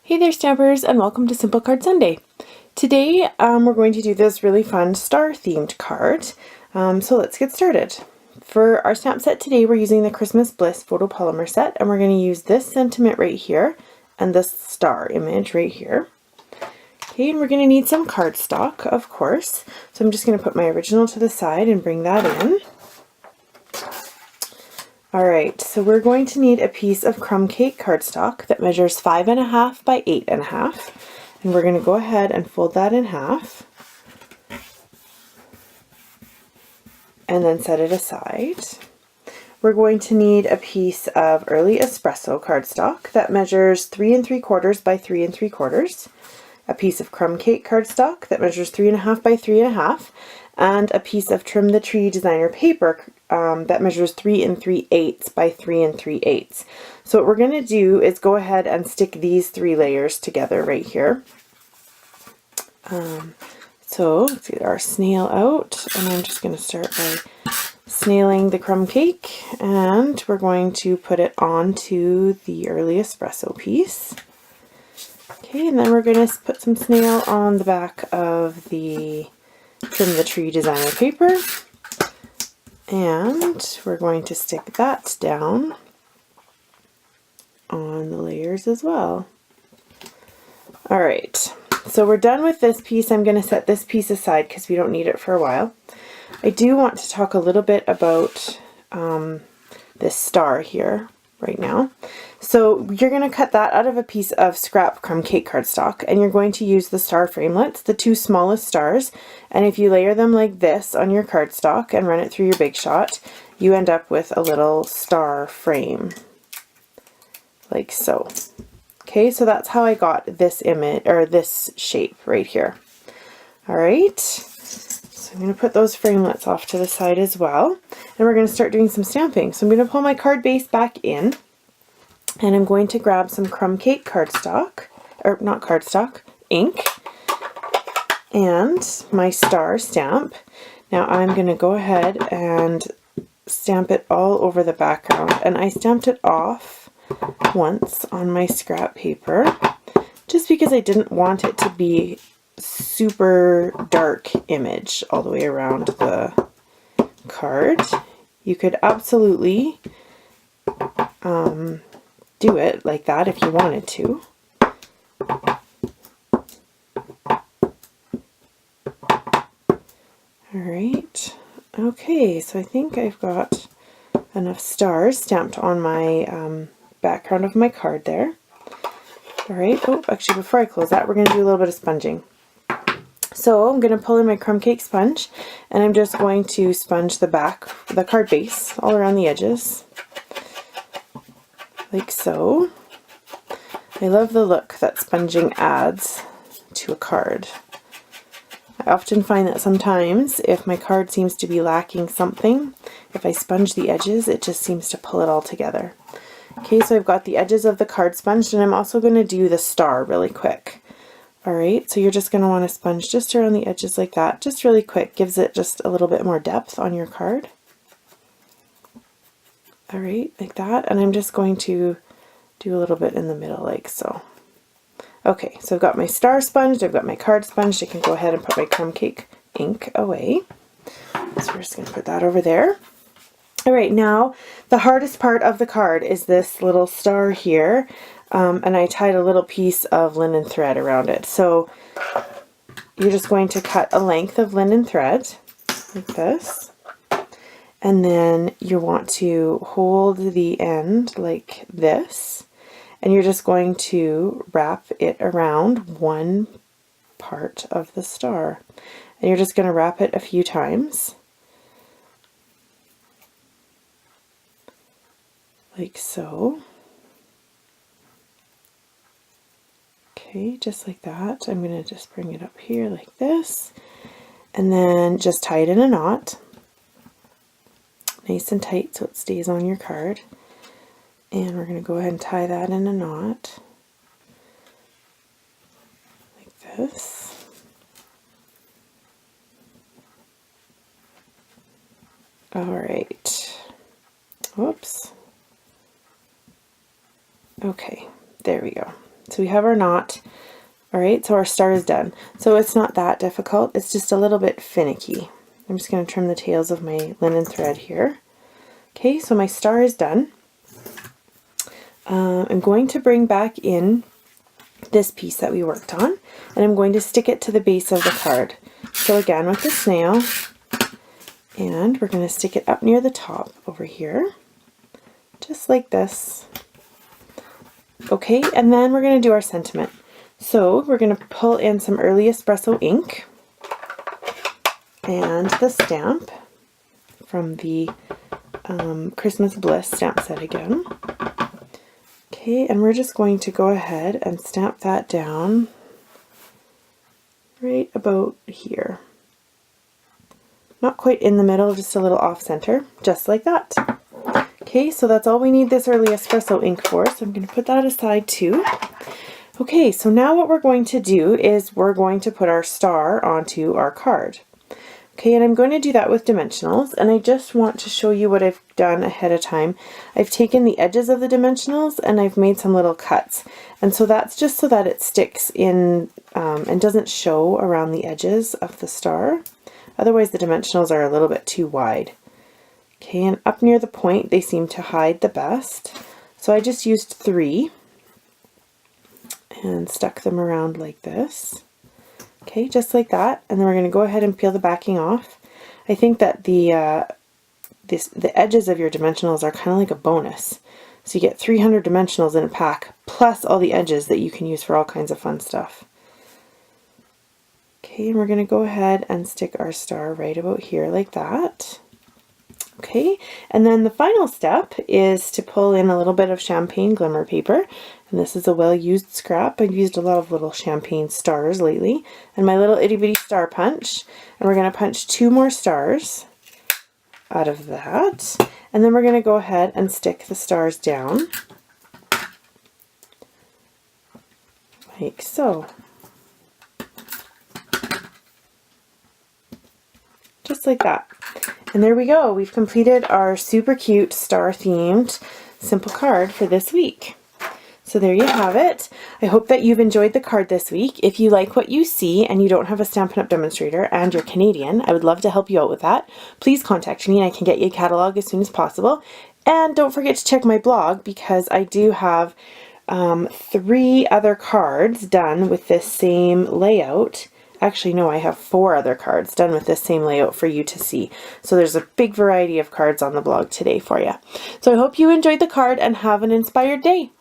Hey there Stampers, and welcome to Simple Card Sunday. Today we're going to do this really fun star themed card. So let's get started. For our stamp set today we're using the Christmas Bliss photopolymer set, and we're going to use this sentiment right here and this star image right here. Okay, and we're going to need some cardstock, of course. So I'm just going to put my original to the side and bring that in. Alright, so we're going to need a piece of crumb cake cardstock that measures 5.5 by 8.5, and we're going to go ahead and fold that in half and then set it aside. We're going to need a piece of early espresso cardstock that measures 3 3/4 by 3 3/4, a piece of crumb cake cardstock that measures 3.5 by 3.5, and a piece of Trim the Tree designer paper that measures 3 3/8 by 3 3/8. So what we're going to do is go ahead and stick these 3 layers together right here. So let's get our snail out, and I'm just going to start by snailing the crumb cake, and we're going to put it onto the early espresso piece. Okay, and then we're going to put some snail on the back of the Trim the Tree designer paper, and we're going to stick that down on the layers as well. Alright, so we're done with this piece. I'm going to set this piece aside because we don't need it for a while. I do want to talk a little bit about this star here right now. So you're going to cut that out of a piece of scrap crumb cake cardstock, and you're going to use the star framelets, the 2 smallest stars, and if you layer them like this on your cardstock and run it through your Big Shot, you end up with a little star frame, like so. Okay, so that's how I got this image, or this shape right here. Alright, so I'm going to put those framelets off to the side as well, and we're going to start doing some stamping. So I'm going to pull my card base back in, and I'm going to grab some crumb cake cardstock, or not cardstock, ink, and my star stamp. Now I'm going to go ahead and stamp it all over the background, and I stamped it off once on my scrap paper just because I didn't want it to be super dark image all the way around the card. You could absolutely do it like that if you wanted to. Alright, okay, so I think I've got enough stars stamped on my background of my card there. Alright, oh, actually before I close that, we're going to do a little bit of sponging. So I'm going to pull in my crumb cake sponge, and I'm just going to sponge the back, the card base, all around the edges, like so. I love the look that sponging adds to a card. I often find that sometimes if my card seems to be lacking something, if I sponge the edges, it just seems to pull it all together. Okay, so I've got the edges of the card sponged, and I'm also going to do the star really quick. Alright, so you're just going to want to sponge just around the edges like that, just really quick. Gives it just a little bit more depth on your card. Alright, like that, and I'm just going to do a little bit in the middle like so. Okay, so I've got my star sponged, I've got my card sponged. I can go ahead and put my crumb cake ink away. So we're just going to put that over there. Alright, now the hardest part of the card is this little star here, and I tied a little piece of linen thread around it. So you're just going to cut a length of linen thread like this, and then you want to hold the end like this, and you're just going to wrap it around one part of the star, and you're just going to wrap it a few times like so. Okay, just like that. I'm going to just bring it up here like this, and then just tie it in a knot, nice and tight so it stays on your card. And we're going to go ahead and tie that in a knot like this. Alright, whoops. Okay, there we go. So we have our knot. All right, so our star is done. So it's not that difficult. It's just a little bit finicky. I'm just going to trim the tails of my linen thread here. Okay, so my star is done. I'm going to bring back in this piece that we worked on, and I'm going to stick it to the base of the card. So again with the snail, and we're going to stick it up near the top over here, just like this. Okay, and then we're going to do our sentiment. So we're going to pull in some early espresso ink and the stamp from the Christmas Bliss stamp set again. Okay, and we're just going to go ahead and stamp that down right about here. Not quite in the middle, just a little off center, just like that. Okay, so that's all we need this early espresso ink for, so I'm going to put that aside too. Okay, so now what we're going to do is we're going to put our star onto our card. Okay, and I'm going to do that with dimensionals, and I just want to show you what I've done ahead of time. I've taken the edges of the dimensionals and I've made some little cuts, and so that's just so that it sticks in and doesn't show around the edges of the star. Otherwise the dimensionals are a little bit too wide. Okay, and up near the point they seem to hide the best, so I just used 3 and stuck them around like this. Okay, just like that, and then we're going to go ahead and peel the backing off. I think that the edges of your dimensionals are kind of like a bonus. So you get 300 dimensionals in a pack, plus all the edges that you can use for all kinds of fun stuff. Okay, and we're going to go ahead and stick our star right about here like that. Okay, and then the final step is to pull in a little bit of champagne glimmer paper, and this is a well-used scrap. I've used a lot of little champagne stars lately, and my little itty-bitty star punch, and we're going to punch 2 more stars out of that, and then we're going to go ahead and stick the stars down like so. Just like that. And there we go. We've completed our super cute star themed simple card for this week. So there you have it. I hope that you've enjoyed the card this week. If you like what you see and you don't have a Stampin' Up! Demonstrator and you're Canadian, I would love to help you out with that. Please contact me and I can get you a catalog as soon as possible. And don't forget to check my blog because I do have 3 other cards done with this same layout. Actually, no, I have 4 other cards done with this same layout for you to see. So there's a big variety of cards on the blog today for you. So I hope you enjoyed the card and have an inspired day.